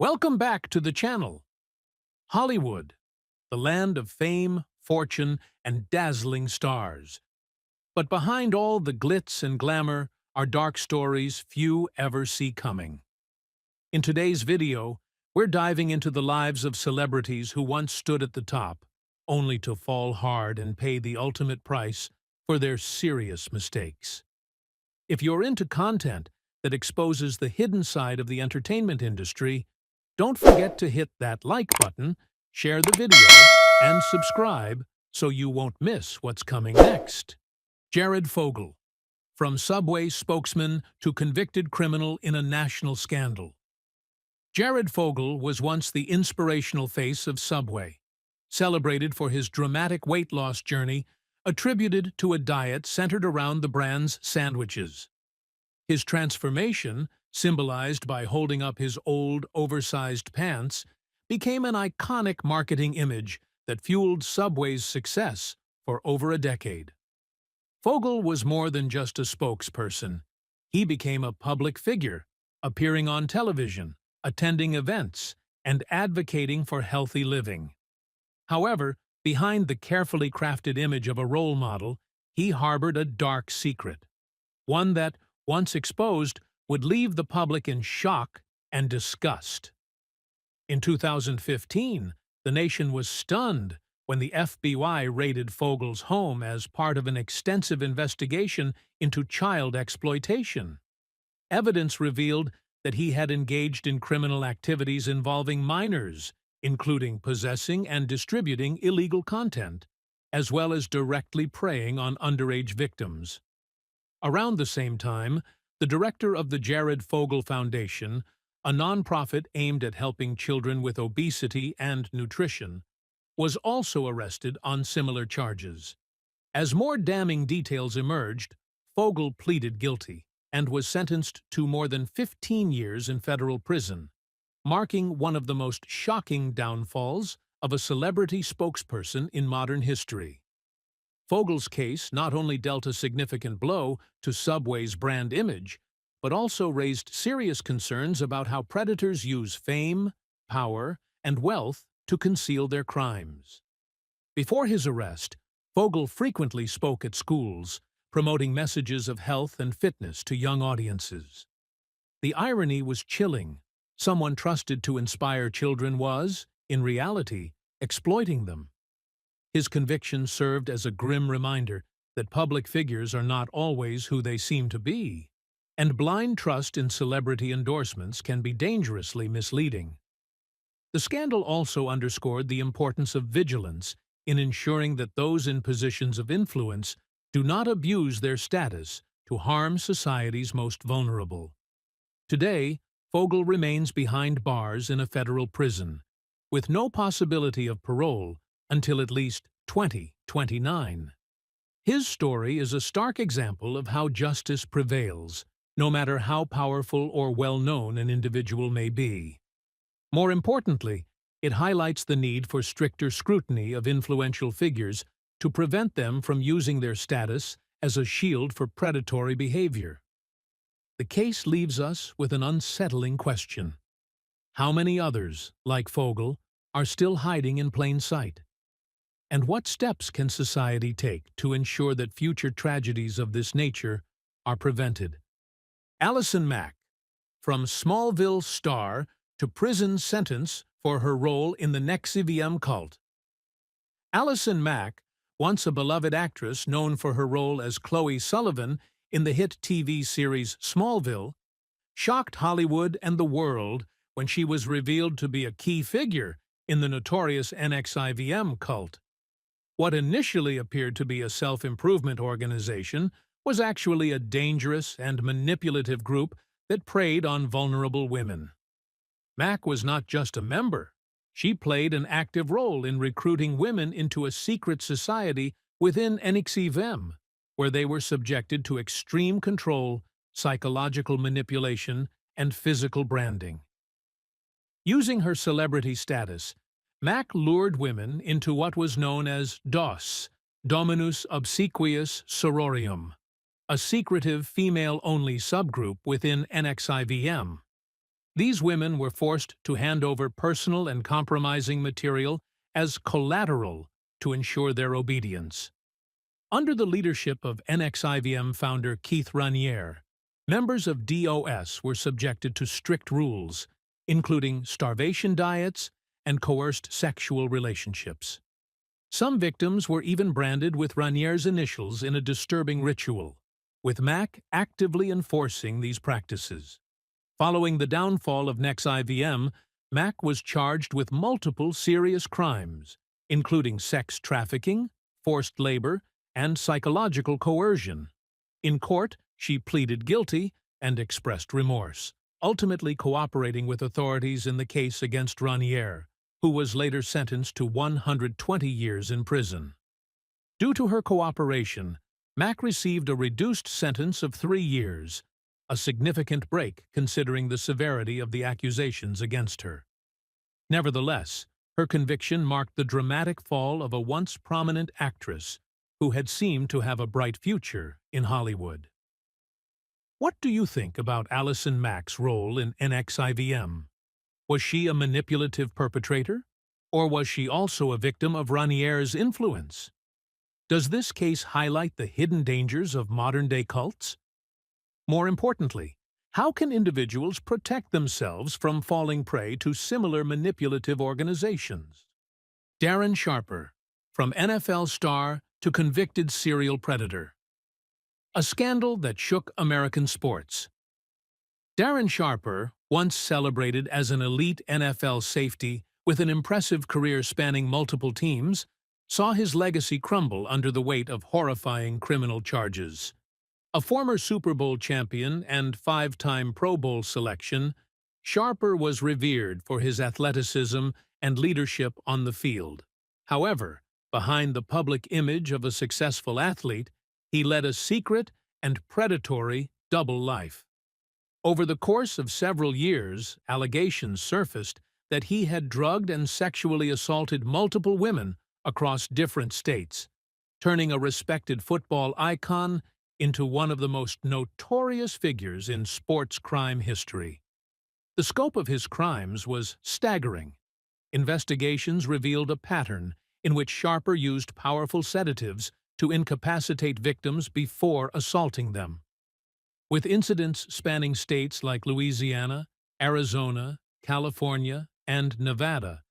Welcome back to the channel. Hollywood, the land of fame, fortune, and dazzling stars. But behind all the glitz and glamour are dark stories few ever see coming. In today's video, we're diving into the lives of celebrities who once stood at the top, only to fall hard and pay the ultimate price for their serious mistakes. If you're into content that exposes the hidden side of the entertainment industry, don't forget to hit that like button, share the video, and subscribe so you won't miss what's coming next. Jared Fogle, from Subway spokesman to convicted criminal in a national scandal. Jared Fogle was once the inspirational face of Subway, celebrated for his dramatic weight loss journey attributed to a diet centered around the brand's sandwiches. His transformation, symbolized by holding up his old, oversized pants, became an iconic marketing image that fueled Subway's success for over a decade. Fogle was more than just a spokesperson. He became a public figure, appearing on television, attending events, and advocating for healthy living. However, behind the carefully crafted image of a role model, he harbored a dark secret, one that, once exposed, would leave the public in shock and disgust. In 2015, the nation was stunned when the FBI raided Fogle's home as part of an extensive investigation into child exploitation. Evidence revealed that he had engaged in criminal activities involving minors, including possessing and distributing illegal content, as well as directly preying on underage victims. Around the same time, the director of the Jared Fogle Foundation, a nonprofit aimed at helping children with obesity and nutrition, was also arrested on similar charges. As more damning details emerged, Fogle pleaded guilty and was sentenced to more than 15 years in federal prison, marking one of the most shocking downfalls of a celebrity spokesperson in modern history. Fogle's case not only dealt a significant blow to Subway's brand image, but also raised serious concerns about how predators use fame, power, and wealth to conceal their crimes. Before his arrest, Fogle frequently spoke at schools, promoting messages of health and fitness to young audiences. The irony was chilling. Someone trusted to inspire children was, in reality, exploiting them. His conviction served as a grim reminder that public figures are not always who they seem to be, and blind trust in celebrity endorsements can be dangerously misleading. The scandal also underscored the importance of vigilance in ensuring that those in positions of influence do not abuse their status to harm society's most vulnerable. Today, Fogle remains behind bars in a federal prison, with no possibility of parole until at least 2029. His story is a stark example of how justice prevails, no matter how powerful or well-known an individual may be. More importantly, it highlights the need for stricter scrutiny of influential figures to prevent them from using their status as a shield for predatory behavior. The case leaves us with an unsettling question. How many others, like Fogle, are still hiding in plain sight? And what steps can society take to ensure that future tragedies of this nature are prevented? Allison Mack, from Smallville star to prison sentence for her role in the NXIVM cult. Allison Mack, once a beloved actress known for her role as Chloe Sullivan in the hit TV series Smallville, shocked Hollywood and the world when she was revealed to be a key figure in the notorious NXIVM cult. What initially appeared to be a self-improvement organization was actually a dangerous and manipulative group that preyed on vulnerable women. Mack was not just a member. She played an active role in recruiting women into a secret society within NXIVM, where they were subjected to extreme control, psychological manipulation, and physical branding. Using her celebrity status, Mack lured women into what was known as DOS, Dominus Obsequious Sororium, a secretive female-only subgroup within NXIVM. These women were forced to hand over personal and compromising material as collateral to ensure their obedience. Under the leadership of NXIVM founder Keith Raniere, members of DOS were subjected to strict rules, including starvation diets and coerced sexual relationships. Some victims were even branded with Raniere's initials in a disturbing ritual, with Mac actively enforcing these practices. Following the downfall of NXIVM, Mac was charged with multiple serious crimes, including sex trafficking, forced labor, and psychological coercion. In court, she pleaded guilty and expressed remorse, ultimately cooperating with authorities in the case against Raniere, who was later sentenced to 120 years in prison. Due to her cooperation, Mac received a reduced sentence of 3 years, a significant break considering the severity of the accusations against her. Nevertheless, her conviction marked the dramatic fall of a once prominent actress who had seemed to have a bright future in Hollywood. What do you think about Allison Mack's role in NXIVM? Was she a manipulative perpetrator, or was she also a victim of Raniere's influence? Does this case highlight the hidden dangers of modern-day cults? More importantly, how can individuals protect themselves from falling prey to similar manipulative organizations? Darren Sharper, from NFL star to convicted serial predator. A scandal that shook American sports. Darren Sharper, once celebrated as an elite NFL safety with an impressive career spanning multiple teams, saw his legacy crumble under the weight of horrifying criminal charges. A former Super Bowl champion and 5-time Pro Bowl selection, Sharper was revered for his athleticism and leadership on the field. However, behind the public image of a successful athlete, he led a secret and predatory double life. Over the course of several years, allegations surfaced that he had drugged and sexually assaulted multiple women across different states, turning a respected football icon into one of the most notorious figures in sports crime history. The scope of his crimes was staggering. Investigations revealed a pattern in which Sharper used powerful sedatives to incapacitate victims before assaulting them. With incidents spanning states like Louisiana, Arizona, California, and Nevada,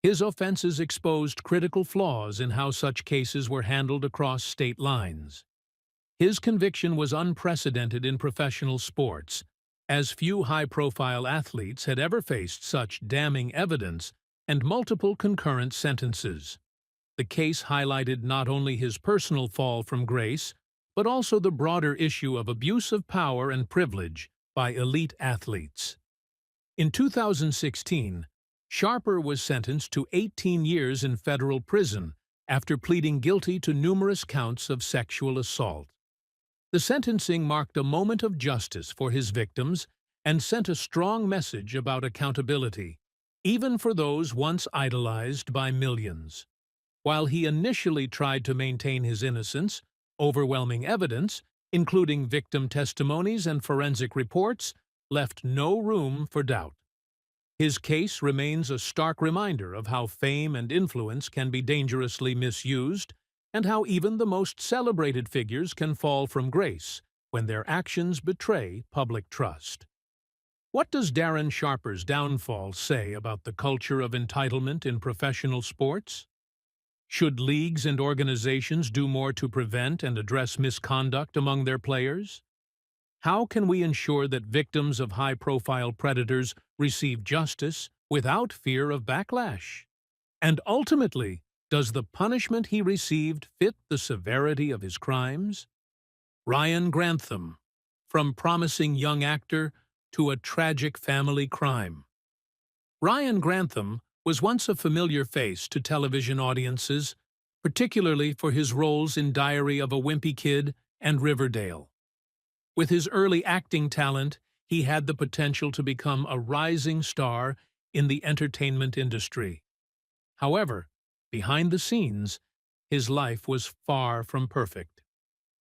his offenses exposed critical flaws in how such cases were handled across state lines. His conviction was unprecedented in professional sports, as few high-profile athletes had ever faced such damning evidence and multiple concurrent sentences. The case highlighted not only his personal fall from grace, but also the broader issue of abuse of power and privilege by elite athletes. In 2016, Sharper was sentenced to 18 years in federal prison after pleading guilty to numerous counts of sexual assault. The sentencing marked a moment of justice for his victims and sent a strong message about accountability, even for those once idolized by millions. While he initially tried to maintain his innocence, overwhelming evidence, including victim testimonies and forensic reports, left no room for doubt. His case remains a stark reminder of how fame and influence can be dangerously misused, and how even the most celebrated figures can fall from grace when their actions betray public trust. What does Darren Sharper's downfall say about the culture of entitlement in professional sports? Should leagues and organizations do more to prevent and address misconduct among their players? How can we ensure that victims of high-profile predators receive justice without fear of backlash? And ultimately, does the punishment he received fit the severity of his crimes? Ryan Grantham, from promising young actor to a tragic family crime. Ryan Grantham was once a familiar face to television audiences, particularly for his roles in Diary of a Wimpy Kid and Riverdale. With his early acting talent, he had the potential to become a rising star in the entertainment industry. However, behind the scenes, his life was far from perfect.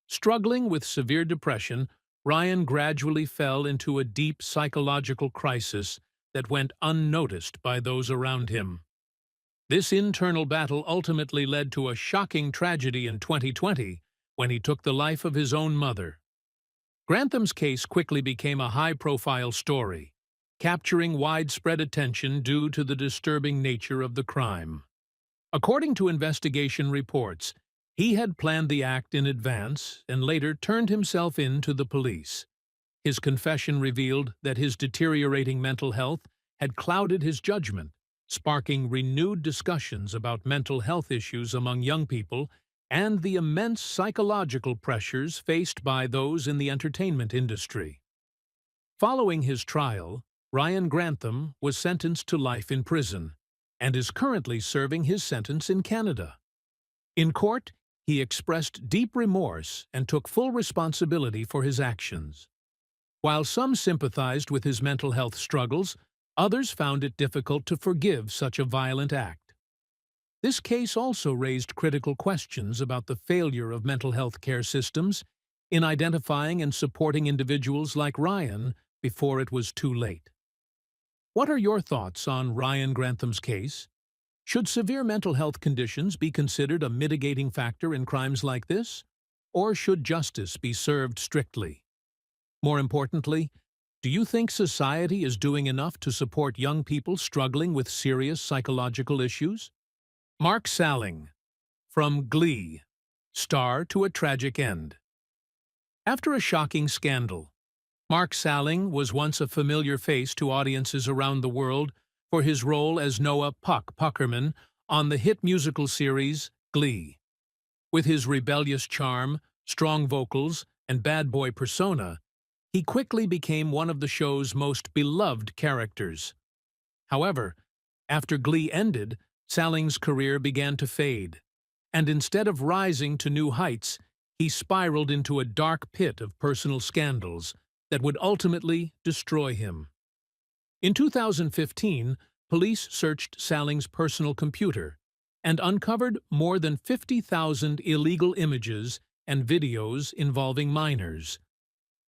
Struggling with severe depression, Ryan gradually fell into a deep psychological crisis that went unnoticed by those around him. This internal battle ultimately led to a shocking tragedy in 2020 when he took the life of his own mother. Grantham's case quickly became a high-profile story, capturing widespread attention due to the disturbing nature of the crime. According to investigation reports, he had planned the act in advance and later turned himself in to the police. His confession revealed that his deteriorating mental health had clouded his judgment, sparking renewed discussions about mental health issues among young people and the immense psychological pressures faced by those in the entertainment industry. Following his trial, Ryan Grantham was sentenced to life in prison and is currently serving his sentence in Canada. In court, he expressed deep remorse and took full responsibility for his actions. While some sympathized with his mental health struggles, others found it difficult to forgive such a violent act. This case also raised critical questions about the failure of mental health care systems in identifying and supporting individuals like Ryan before it was too late. What are your thoughts on Ryan Grantham's case? Should severe mental health conditions be considered a mitigating factor in crimes like this? Or should justice be served strictly? More importantly, do you think society is doing enough to support young people struggling with serious psychological issues? Mark Salling, from Glee, star to a tragic end. After a shocking scandal, Mark Salling was once a familiar face to audiences around the world for his role as Noah "Puck" Puckerman on the hit musical series Glee. With his rebellious charm, strong vocals, and bad boy persona, he quickly became one of the show's most beloved characters. However, after Glee ended, Salling's career began to fade, and instead of rising to new heights, he spiraled into a dark pit of personal scandals that would ultimately destroy him. In 2015, police searched Salling's personal computer and uncovered more than 50,000 illegal images and videos involving minors.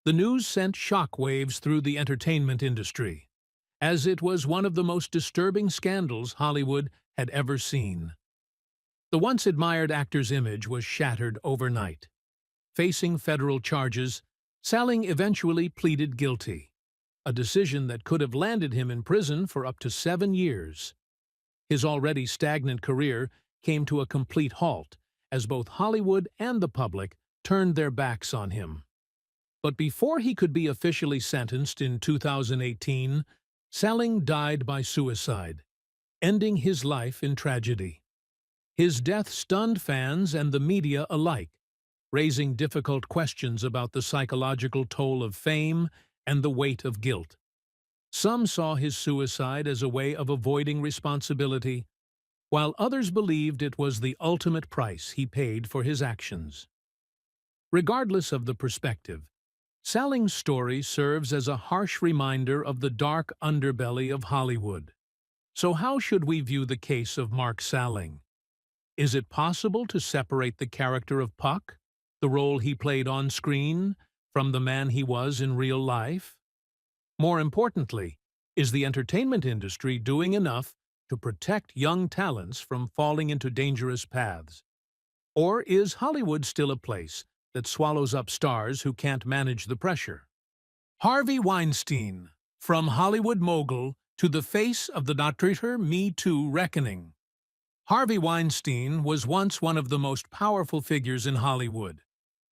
The news sent shockwaves through the entertainment industry, as it was one of the most disturbing scandals Hollywood had ever seen. The once admired actor's image was shattered overnight. Facing federal charges, Salling eventually pleaded guilty, a decision that could have landed him in prison for up to 7 years. His already stagnant career came to a complete halt as both Hollywood and the public turned their backs on him. But before he could be officially sentenced in 2018, Salling died by suicide, ending his life in tragedy. His death stunned fans and the media alike, raising difficult questions about the psychological toll of fame and the weight of guilt. Some saw his suicide as a way of avoiding responsibility, while others believed it was the ultimate price he paid for his actions. Regardless of the perspective, Salling's story serves as a harsh reminder of the dark underbelly of Hollywood. So how should we view the case of Mark Salling? Is it possible to separate the character of Puck, the role he played on screen, from the man he was in real life? More importantly, is the entertainment industry doing enough to protect young talents from falling into dangerous paths? Or is Hollywood still a place that swallows up stars who can't manage the pressure? Harvey Weinstein, from Hollywood mogul to the face of the Twitter Me Too reckoning. Harvey Weinstein was once one of the most powerful figures in Hollywood,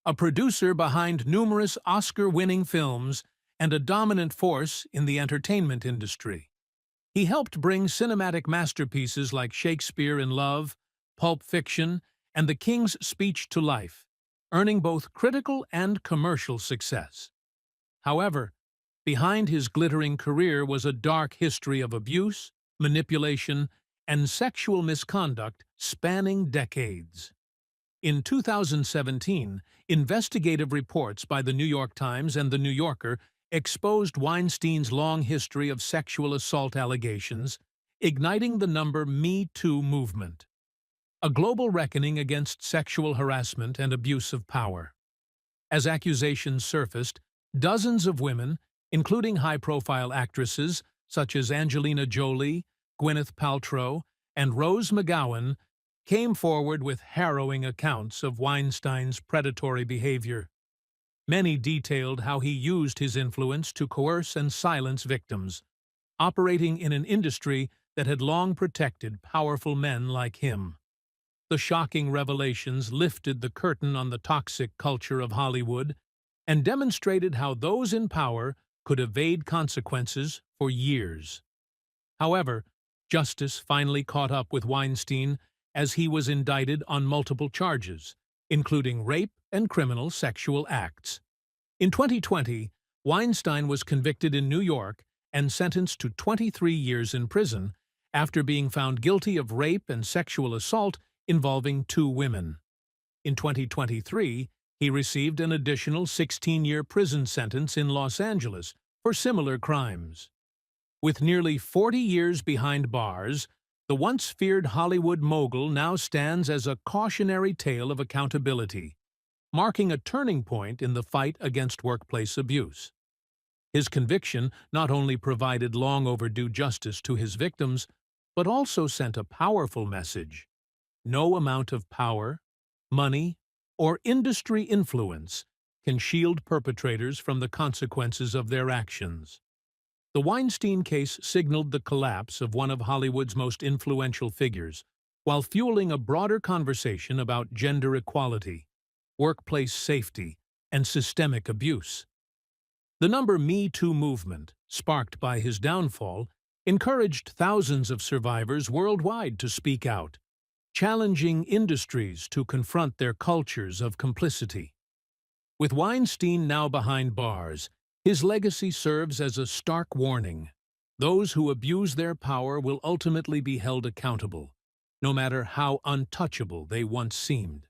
a producer behind numerous Oscar-winning films and a dominant force in the entertainment industry. He helped bring cinematic masterpieces like Shakespeare in Love, Pulp Fiction, and The King's Speech to life, earning both critical and commercial success. However, behind his glittering career was a dark history of abuse, manipulation, and sexual misconduct spanning decades. In 2017, investigative reports by The New York Times and The New Yorker exposed Weinstein's long history of sexual assault allegations, igniting the Me Too movement, a global reckoning against sexual harassment and abuse of power. As accusations surfaced, dozens of women, including high-profile actresses such as Angelina Jolie, Gwyneth Paltrow, and Rose McGowan, came forward with harrowing accounts of Weinstein's predatory behavior. Many detailed how he used his influence to coerce and silence victims, operating in an industry that had long protected powerful men like him. The shocking revelations lifted the curtain on the toxic culture of Hollywood and demonstrated how those in power could evade consequences for years. However, justice finally caught up with Weinstein as he was indicted on multiple charges, including rape and criminal sexual acts. In 2020, Weinstein was convicted in New York and sentenced to 23 years in prison after being found guilty of rape and sexual assault involving 2 women. In 2023, he received an additional 16-year prison sentence in Los Angeles for similar crimes. With nearly 40 years behind bars, the once feared Hollywood mogul now stands as a cautionary tale of accountability, marking a turning point in the fight against workplace abuse. His conviction not only provided long-overdue justice to his victims, but also sent a powerful message. No amount of power, money, or industry influence can shield perpetrators from the consequences of their actions. The Weinstein case signaled the collapse of one of Hollywood's most influential figures, while fueling a broader conversation about gender equality, workplace safety, and systemic abuse. The Me Too movement, sparked by his downfall, encouraged thousands of survivors worldwide to speak out, challenging industries to confront their cultures of complicity. With Weinstein now behind bars, his legacy serves as a stark warning. Those who abuse their power will ultimately be held accountable, no matter how untouchable they once seemed.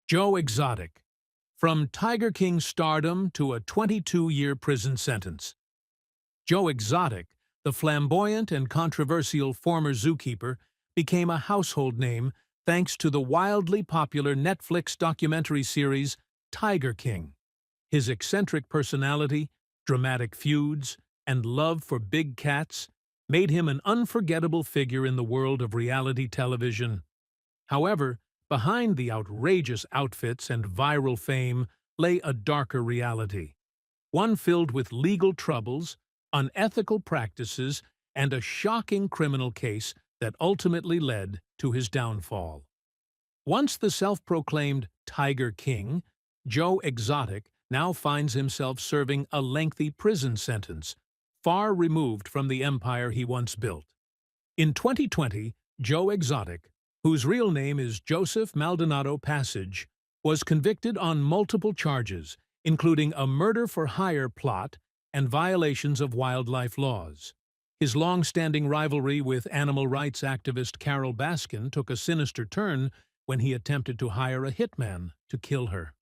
Joe Exotic. From Tiger King stardom to a 22-year prison sentence. Joe Exotic, the flamboyant and controversial former zookeeper, became a household name thanks to the wildly popular Netflix documentary series Tiger King. His eccentric personality, dramatic feuds, and love for big cats made him an unforgettable figure in the world of reality television. However, behind the outrageous outfits and viral fame lay a darker reality, one filled with legal troubles, unethical practices, and a shocking criminal case that ultimately led to his downfall. Once the self-proclaimed Tiger King, Joe Exotic now finds himself serving a lengthy prison sentence, far removed from the empire he once built. In 2020, Joe Exotic, whose real name is Joseph Maldonado Passage, was convicted on multiple charges, including a murder-for-hire plot and violations of wildlife laws. His long-standing rivalry with animal rights activist Carole Baskin took a sinister turn when he attempted to hire a hitman to kill her.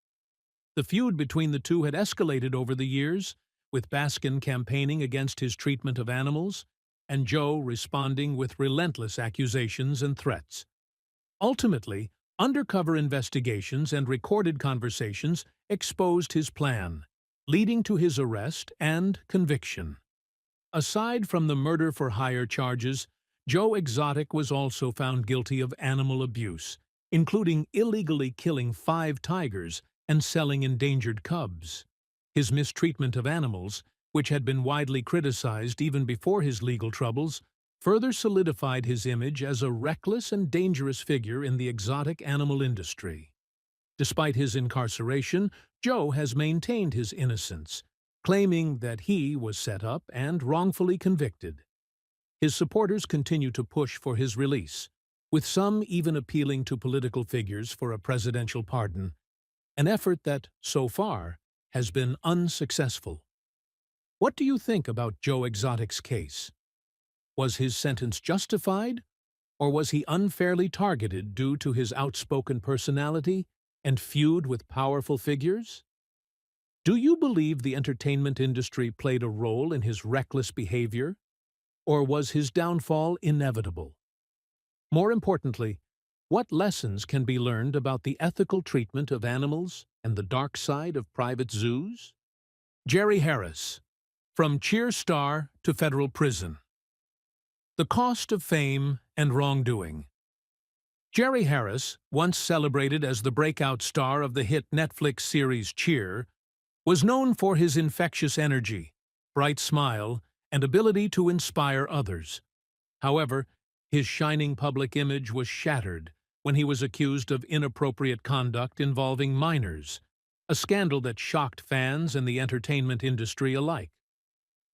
The feud between the two had escalated over the years, with Baskin campaigning against his treatment of animals, and Joe responding with relentless accusations and threats. Ultimately, undercover investigations and recorded conversations exposed his plan, leading to his arrest and conviction. Aside from the murder-for-hire charges, Joe Exotic was also found guilty of animal abuse, including illegally killing 5 tigers and selling endangered cubs. His mistreatment of animals, which had been widely criticized even before his legal troubles, further solidified his image as a reckless and dangerous figure in the exotic animal industry. Despite his incarceration, Joe has maintained his innocence, claiming that he was set up and wrongfully convicted. His supporters continue to push for his release, with some even appealing to political figures for a presidential pardon, an effort that, so far, has been unsuccessful. What do you think about Joe Exotic's case? Was his sentence justified, or was he unfairly targeted due to his outspoken personality and feud with powerful figures? Do you believe the entertainment industry played a role in his reckless behavior, or was his downfall inevitable? More importantly, what lessons can be learned about the ethical treatment of animals and the dark side of private zoos? Jerry Harris. From cheer star to federal prison. The cost of fame and wrongdoing. Jerry Harris, once celebrated as the breakout star of the hit Netflix series Cheer, was known for his infectious energy, bright smile, and ability to inspire others. However, his shining public image was shattered when he was accused of inappropriate conduct involving minors, a scandal that shocked fans and the entertainment industry alike.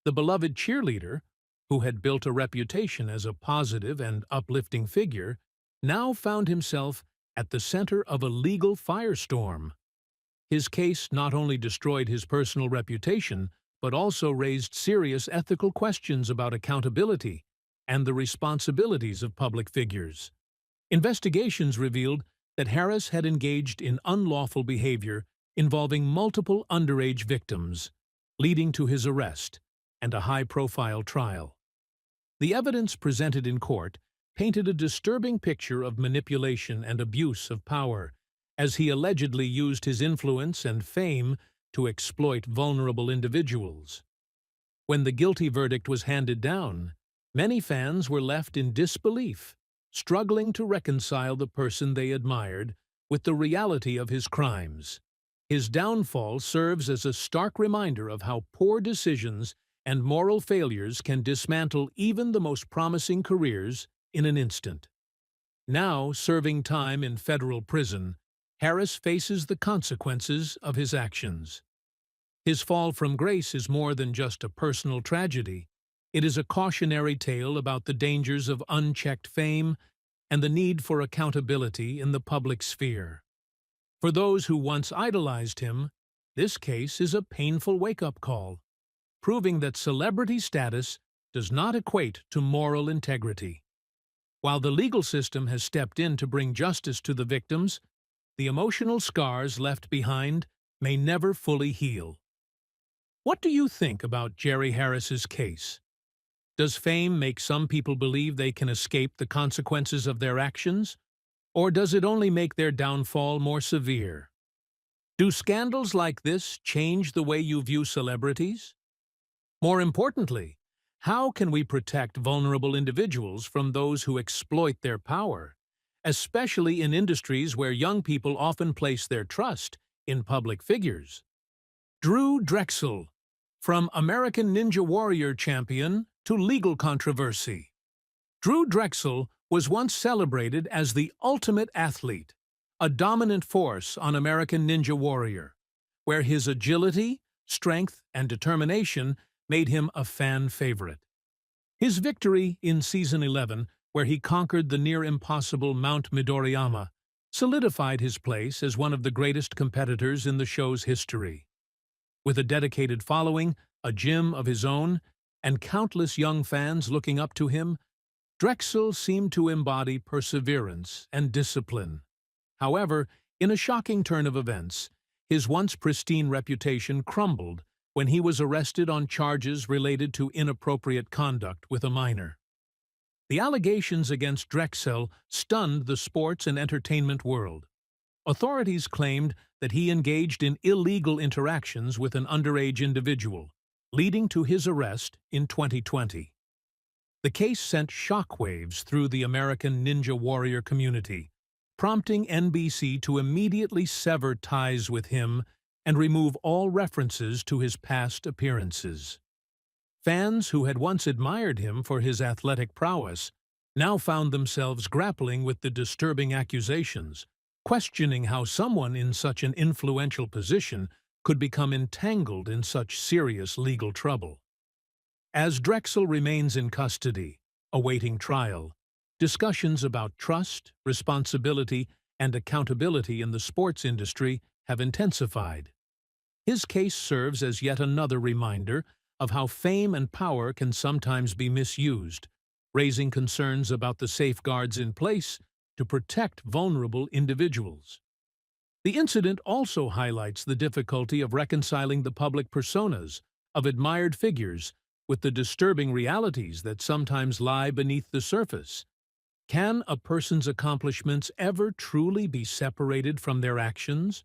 The beloved cheerleader, who had built a reputation as a positive and uplifting figure, now found himself at the center of a legal firestorm. His case not only destroyed his personal reputation, but also raised serious ethical questions about accountability and the responsibilities of public figures. Investigations revealed that Harris had engaged in unlawful behavior involving multiple underage victims, leading to his arrest and a high-profile trial. The evidence presented in court painted a disturbing picture of manipulation and abuse of power, as he allegedly used his influence and fame to exploit vulnerable individuals. When the guilty verdict was handed down, many fans were left in disbelief, struggling to reconcile the person they admired with the reality of his crimes. His downfall serves as a stark reminder of how poor decisions and moral failures can dismantle even the most promising careers in an instant. Now serving time in federal prison, Harris faces the consequences of his actions. His fall from grace is more than just a personal tragedy. It is a cautionary tale about the dangers of unchecked fame and the need for accountability in the public sphere. For those who once idolized him, this case is a painful wake-up call, proving that celebrity status does not equate to moral integrity. While the legal system has stepped in to bring justice to the victims, the emotional scars left behind may never fully heal. What do you think about Jerry Harris's case? Does fame make some people believe they can escape the consequences of their actions? Or does it only make their downfall more severe? Do scandals like this change the way you view celebrities? More importantly, how can we protect vulnerable individuals from those who exploit their power, especially in industries where young people often place their trust in public figures? Drew Drexel, from American Ninja Warrior champion to legal controversy. Drew Drexel was once celebrated as the ultimate athlete, a dominant force on American Ninja Warrior, where his agility, strength, and determination made him a fan favorite. His victory in Season 11, where he conquered the near-impossible Mount Midoriyama, solidified his place as one of the greatest competitors in the show's history. With a dedicated following, a gym of his own, and countless young fans looking up to him, Drexel seemed to embody perseverance and discipline. However, in a shocking turn of events, his once pristine reputation crumbled when he was arrested on charges related to inappropriate conduct with a minor. The allegations against Drexel stunned the sports and entertainment world. Authorities claimed that he engaged in illegal interactions with an underage individual, leading to his arrest in 2020. The case sent shockwaves through the American Ninja Warrior community, prompting NBC to immediately sever ties with him and remove all references to his past appearances. Fans who had once admired him for his athletic prowess now found themselves grappling with the disturbing accusations, questioning how someone in such an influential position could become entangled in such serious legal trouble. As Drexel remains in custody, awaiting trial, discussions about trust, responsibility, and accountability in the sports industry have intensified. His case serves as yet another reminder of how fame and power can sometimes be misused, raising concerns about the safeguards in place to protect vulnerable individuals. The incident also highlights the difficulty of reconciling the public personas of admired figures with the disturbing realities that sometimes lie beneath the surface. Can a person's accomplishments ever truly be separated from their actions?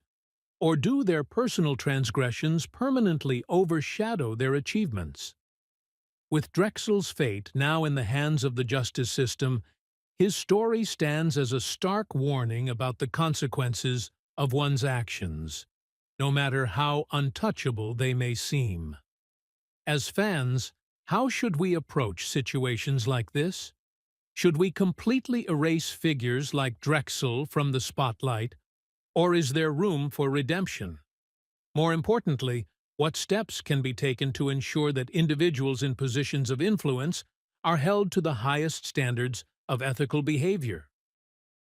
Or do their personal transgressions permanently overshadow their achievements? With Drexel's fate now in the hands of the justice system, his story stands as a stark warning about the consequences of one's actions, no matter how untouchable they may seem. As fans, how should we approach situations like this? Should we completely erase figures like Drexel from the spotlight, or is there room for redemption? More importantly, what steps can be taken to ensure that individuals in positions of influence are held to the highest standards of ethical behavior?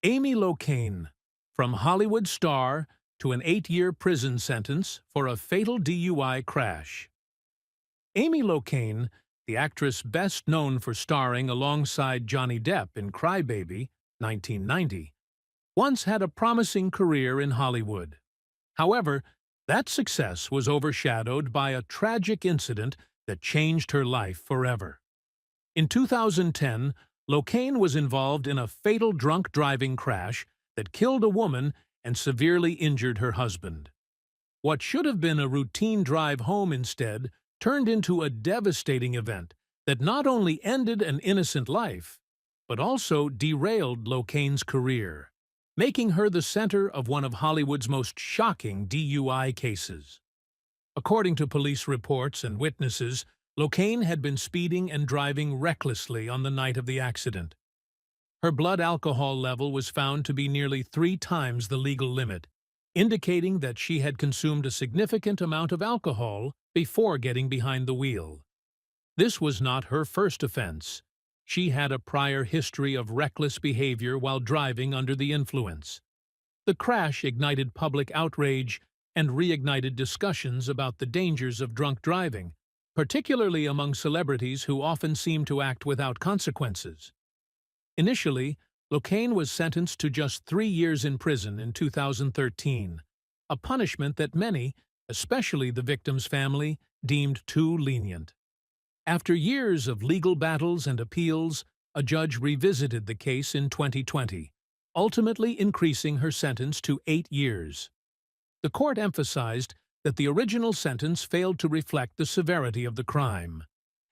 Amy Locane, from Hollywood star to an 8-year prison sentence for a fatal DUI crash. Amy Locane, the actress best known for starring alongside Johnny Depp in Cry Baby, 1990, once had a promising career in Hollywood. However, that success was overshadowed by a tragic incident that changed her life forever. In 2010, Locane was involved in a fatal drunk driving crash that killed a woman and severely injured her husband. What should have been a routine drive home instead turned into a devastating event that not only ended an innocent life, but also derailed Locane's career, making her the center of one of Hollywood's most shocking DUI cases. According to police reports and witnesses, Locane had been speeding and driving recklessly on the night of the accident. Her blood alcohol level was found to be nearly 3 times the legal limit, indicating that she had consumed a significant amount of alcohol before getting behind the wheel. This was not her first offense. She had a prior history of reckless behavior while driving under the influence. The crash ignited public outrage and reignited discussions about the dangers of drunk driving, particularly among celebrities who often seem to act without consequences. Initially, Locane was sentenced to just 3 years in prison in 2013, a punishment that many, especially the victim's family, deemed too lenient. After years of legal battles and appeals, a judge revisited the case in 2020, ultimately increasing her sentence to 8 years. The court emphasized that the original sentence failed to reflect the severity of the crime,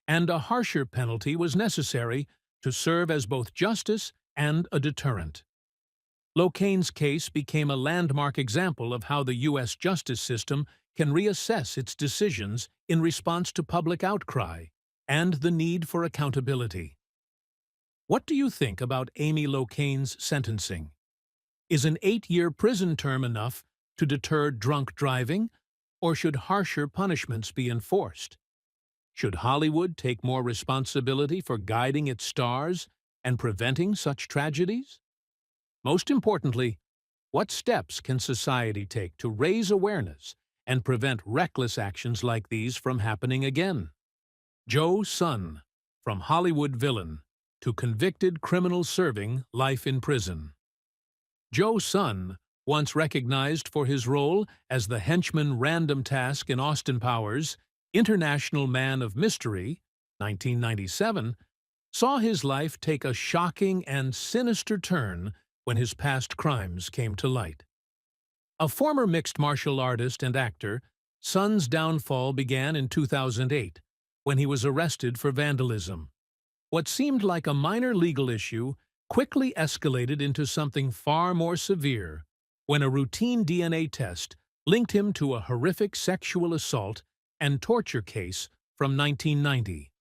and a harsher penalty was necessary to serve as both justice and a deterrent. Locane's case became a landmark example of how the U.S. justice system can reassess its decisions in response to public outcry and the need for accountability. What do you think about Amy Locane's sentencing? Is an 8-year prison term enough to deter drunk driving, or should harsher punishments be enforced? Should Hollywood take more responsibility for guiding its stars and preventing such tragedies? Most importantly, what steps can society take to raise awareness and prevent reckless actions like these from happening again? Joe Sun, from Hollywood villain to convicted criminal serving life in prison. Joe Sun, once recognized for his role as the henchman Random Task in Austin Powers' International Man of Mystery, 1997, saw his life take a shocking and sinister turn when his past crimes came to light. A former mixed martial artist and actor, Sun's downfall began in 2008, when he was arrested for vandalism. What seemed like a minor legal issue quickly escalated into something far more severe when a routine DNA test linked him to a horrific sexual assault and torture case from 1990.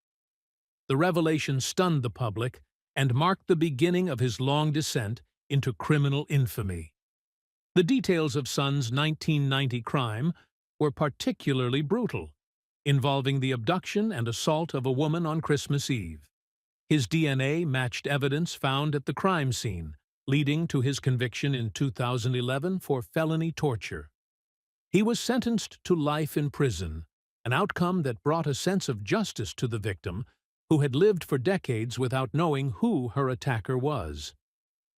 The revelation stunned the public and marked the beginning of his long descent into criminal infamy. The details of Sun's 1990 crime were particularly brutal, involving the abduction and assault of a woman on Christmas Eve. His DNA matched evidence found at the crime scene, leading to his conviction in 2011 for felony torture. He was sentenced to life in prison, an outcome that brought a sense of justice to the victim, who had lived for decades without knowing who her attacker was.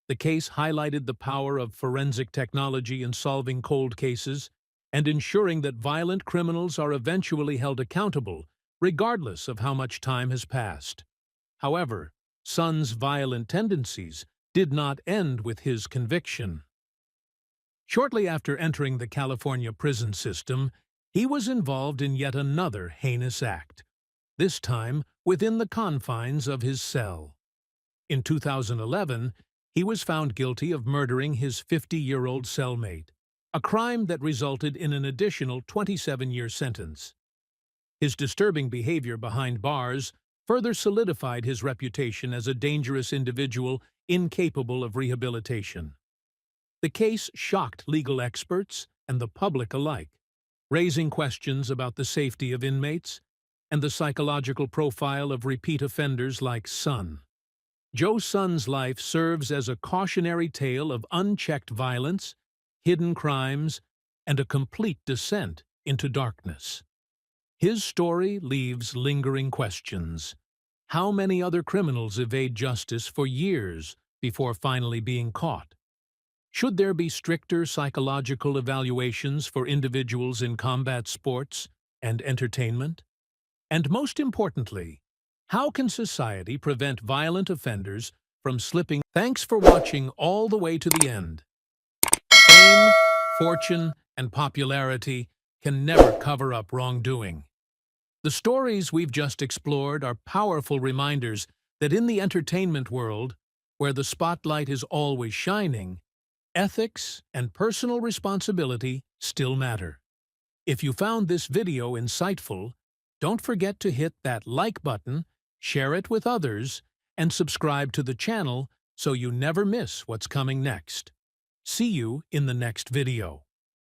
The case highlighted the power of forensic technology in solving cold cases and ensuring that violent criminals are eventually held accountable, regardless of how much time has passed. However, Sun's violent tendencies did not end with his conviction. Shortly after entering the California prison system, he was involved in yet another heinous act, this time within the confines of his cell. In 2011, he was found guilty of murdering his 50-year-old cellmate, a crime that resulted in an additional 27-year sentence. His disturbing behavior behind bars further solidified his reputation as a dangerous individual incapable of rehabilitation. The case shocked legal experts and the public alike, raising questions about the safety of inmates and the psychological profile of repeat offenders like Sun. Joe Sun's life serves as a cautionary tale of unchecked violence, hidden crimes, and a complete descent into darkness. His story leaves lingering questions. How many other criminals evade justice for years before finally being caught? Should there be stricter psychological evaluations for individuals in combat sports and entertainment? And most importantly, how can society prevent violent offenders from slipping? Thanks for watching all the way to the end. Fame, fortune, and popularity can never cover up wrongdoing. The stories we've just explored are powerful reminders that in the entertainment world, where the spotlight is always shining, ethics and personal responsibility still matter. If you found this video insightful, don't forget to hit that like button, share it with others, and subscribe to the channel so you never miss what's coming next. See you in the next video.